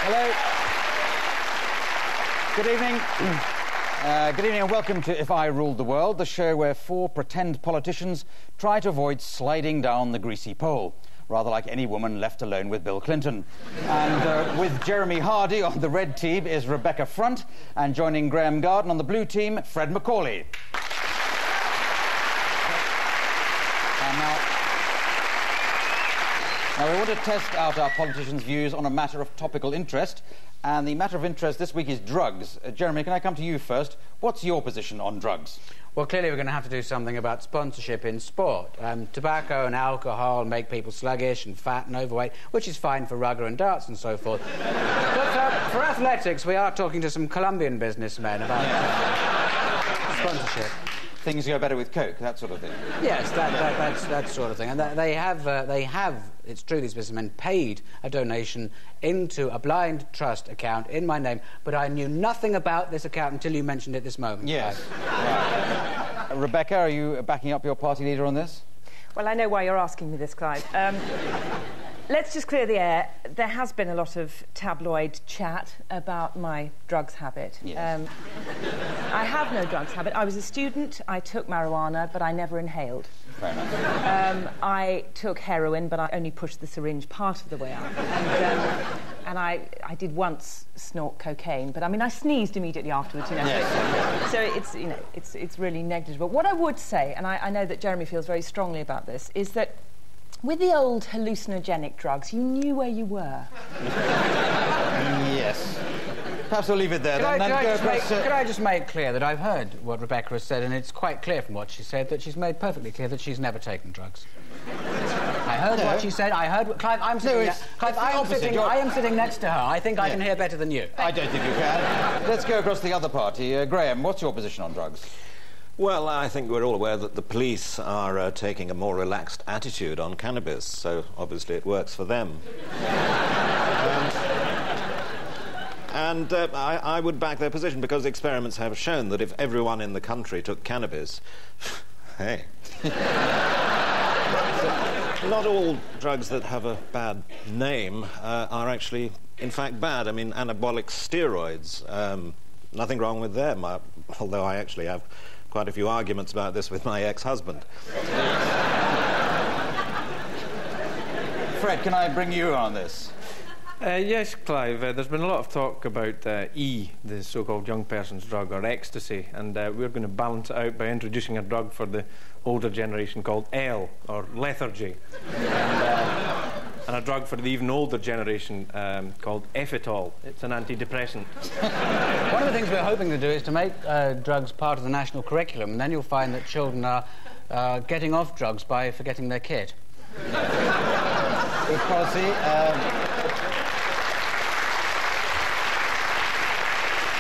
Hello. Good evening. Good evening and welcome to If I Ruled the World, the show where four pretend politicians try to avoid sliding down the greasy pole, rather like any woman left alone with Bill Clinton. And with Jeremy Hardy on the red team is Rebecca Front, and joining Graeme Garden on the blue team, Fred MacAulay. And now we want to test out our politicians' views on a matter of topical interest, and the matter of interest this week is drugs. Jeremy, can I come to you first? What's your position on drugs? Well, clearly we're going to have to do something about sponsorship in sport. Tobacco and alcohol make people sluggish and fat and overweight, which is fine for rugger and darts and so forth. But for athletics, we are talking to some Colombian businessmen about sponsorship. Things go better with Coke, that sort of thing. Yes, that sort of thing. And they have, it's true, these businessmen paid a donation into a blind trust account in my name, but I knew nothing about this account until you mentioned it this moment. Yes. Right. Rebecca, are you backing up your party leader on this? Well, I know why you're asking me this, Clive. Let's just clear the air. There has been a lot of tabloid chat about my drugs habit. Yes. I have no drugs habit. I was a student, I took marijuana, but I never inhaled. Fair enough. I took heroin, but I only pushed the syringe part of the way up. And I did once snort cocaine, but I mean, I sneezed immediately afterwards, you know. Yes. So it's, you know, it's really negligible. What I would say, and I know that Jeremy feels very strongly about this, is that with the old hallucinogenic drugs, you knew where you were. Yes. Perhaps we'll leave it there. Could I just make clear that I've heard what Rebecca has said, and it's quite clear from what she said that she's made perfectly clear that she's never taken drugs. I heard what she said. I heard what... Clive, I'm sitting Clive, I am sitting next to her. I think I can hear better than you. I don't think you can. Let's go across the other party. Graeme, what's your position on drugs? Well, I think we're all aware that the police are taking a more relaxed attitude on cannabis, so obviously it works for them. I would back their position because experiments have shown that if everyone in the country took cannabis... hey. Not all drugs that have a bad name are actually, in fact, bad. I mean, anabolic steroids, nothing wrong with them, although I actually have quite a few arguments about this with my ex-husband. Fred, can I bring you on this? Yes, Clive. There's been a lot of talk about E, the so-called young person's drug, or ecstasy, and we're going to balance it out by introducing a drug for the older generation called L, or lethargy, and a drug for the even older generation called Effetol. It's an antidepressant. One of the things we're hoping to do is to make drugs part of the national curriculum, and then you'll find that children are getting off drugs by forgetting their kit. Good policy.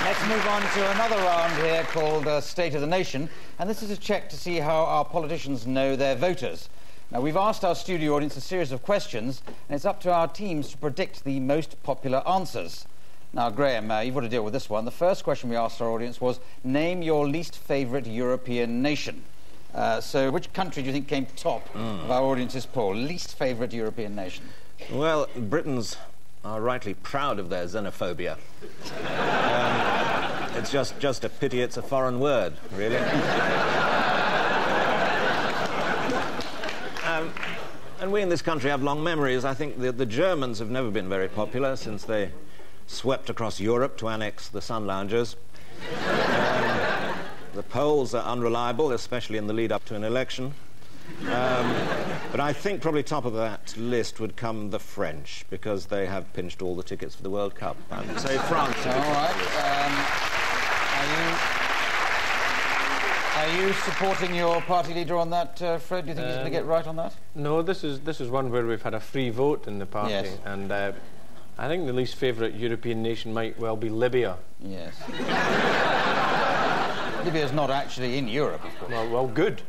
Let's move on to another round here called State of the Nation, and this is a check to see how our politicians know their voters. Now, we've asked our studio audience a series of questions, and it's up to our teams to predict the most popular answers. Now, Graeme, you've got to deal with this one. The first question we asked our audience was, name your least favourite European nation. So which country do you think came top of our audience's poll? Least favourite European nation? Well, Britons are rightly proud of their xenophobia. It's just a pity it's a foreign word, really. And we in this country have long memories. I think the Germans have never been very popular since they swept across Europe to annex the sun loungers. The Poles are unreliable, especially in the lead-up to an election. But I think probably top of that list would come the French, because they have pinched all the tickets for the World Cup. I would say France. All right. Are you supporting your party leader on that, Fred? Do you think he's going to get right on that? No, this is one where we've had a free vote in the party, yes. And I think the least favourite European nation might well be Libya. Yes. Libya's not actually in Europe, of course. Well, good.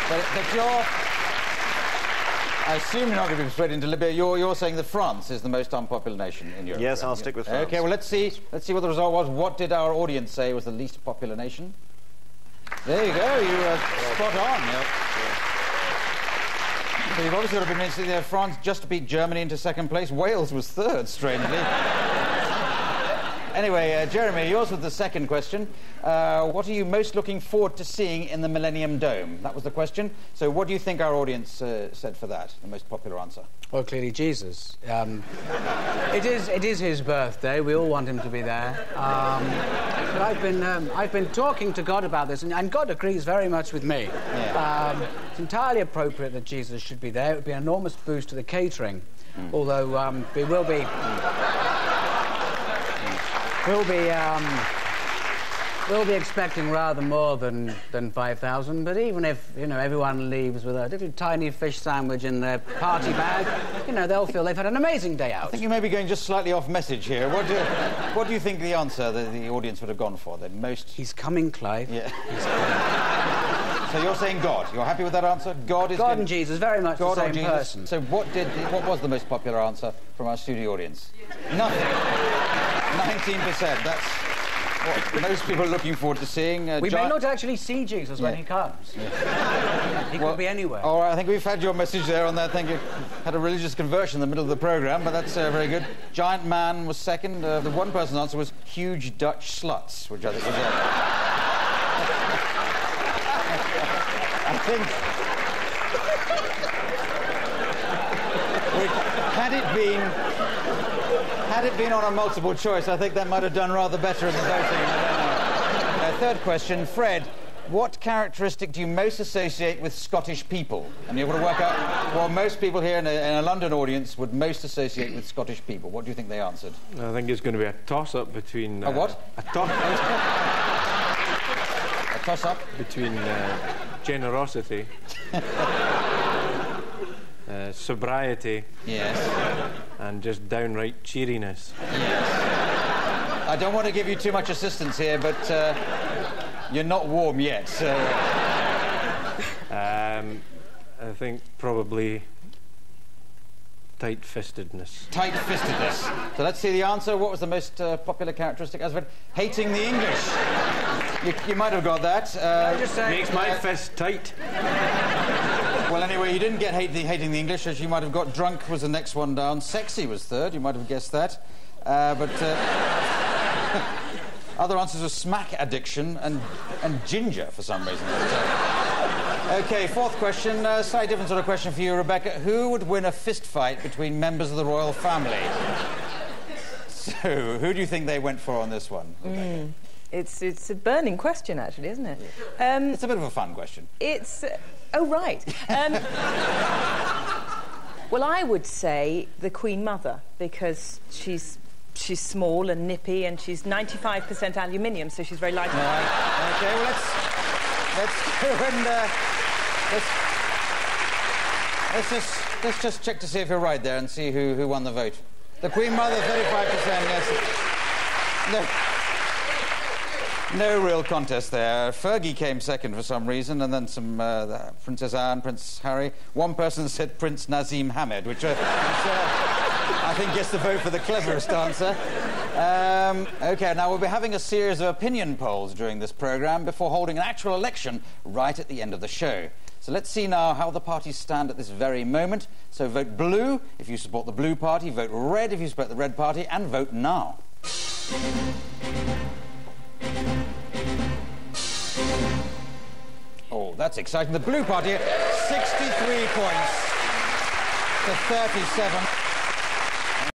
But I assume you're not going to be persuaded into Libya. You're saying that France is the most unpopular nation in Europe. Yes, I'll stick with France. OK, well, let's see what the result was. What did our audience say was the least popular nation? There you go, you were spot on. Yep. So you've obviously got to be convinced that France just beat Germany into second place. Wales was third, strangely. Anyway, Jeremy, yours was the second question. What are you most looking forward to seeing in the Millennium Dome? That was the question. So what do you think our audience said for that, the most popular answer? Well, clearly Jesus. It is his birthday. We all want him to be there. But I've been talking to God about this, and God agrees very much with me. Yeah. It's entirely appropriate that Jesus should be there. It would be an enormous boost to the catering. Although we will be... We'll be expecting rather more than 5,000, but even if, everyone leaves with a little tiny fish sandwich in their party bag, they'll feel they've had an amazing day out. I think you may be going just slightly off message here. What do you think the answer that the audience would have gone for? The most... He's coming, Clive. Yeah. He's coming. So you're saying God. You're happy with that answer? God and Jesus, very much God the same person. So what was the most popular answer from our studio audience? Nothing. 19%. That's what most people are looking forward to seeing. We may not actually see Jesus when he comes. He could be anywhere. All right, I think we've had your message there on that. Thank you. Had a religious conversion in the middle of the programme, but that's very good. Giant man was second. The one person's answer was huge Dutch sluts, which I think was... I think... Had it been on a multiple choice, I think that might have done rather better in the voting. Third question, Fred, what characteristic do you most associate with Scottish people? And you've got to work out what most people here in a London audience would most associate with Scottish people. What do you think they answered? I think it's going to be a toss-up between... A what? A toss-up? Between generosity... sobriety, yes, and just downright cheeriness. Yes. I don't want to give you too much assistance here, but you're not warm yet. So I think probably tight-fistedness. Tight-fistedness. So let's see the answer. What was the most popular characteristic? As hating the English. You might have got that. Makes my fist tight. Well, anyway, you didn't get hating the English, as you might have got. Drunk was the next one down. Sexy was third. You might have guessed that. But other answers were smack addiction and ginger for some reason. OK, fourth question. Slightly different sort of question for you, Rebecca. Who would win a fist fight between members of the royal family? So, who do you think they went for on this one, Rebecca? It's a burning question, actually, isn't it? It's a bit of a fun question. It's... Oh, right. Well, I would say the Queen Mother, because she's small and nippy, and she's 95% aluminium, so she's very light. OK, well, let's go and let's just check to see if you're right there and see who won the vote. The Queen Mother, 35%. Yes. No real contest there. Fergie came second for some reason, and then some Princess Anne, Prince Harry. One person said Prince Nazim Hamed, which I think gets the vote for the cleverest answer. OK, now we'll be having a series of opinion polls during this programme before holding an actual election right at the end of the show. So let's see now how the parties stand at this very moment. So vote blue if you support the blue party, vote red if you support the red party, and vote now. Oh, that's exciting. The blue party, 63 points to 37.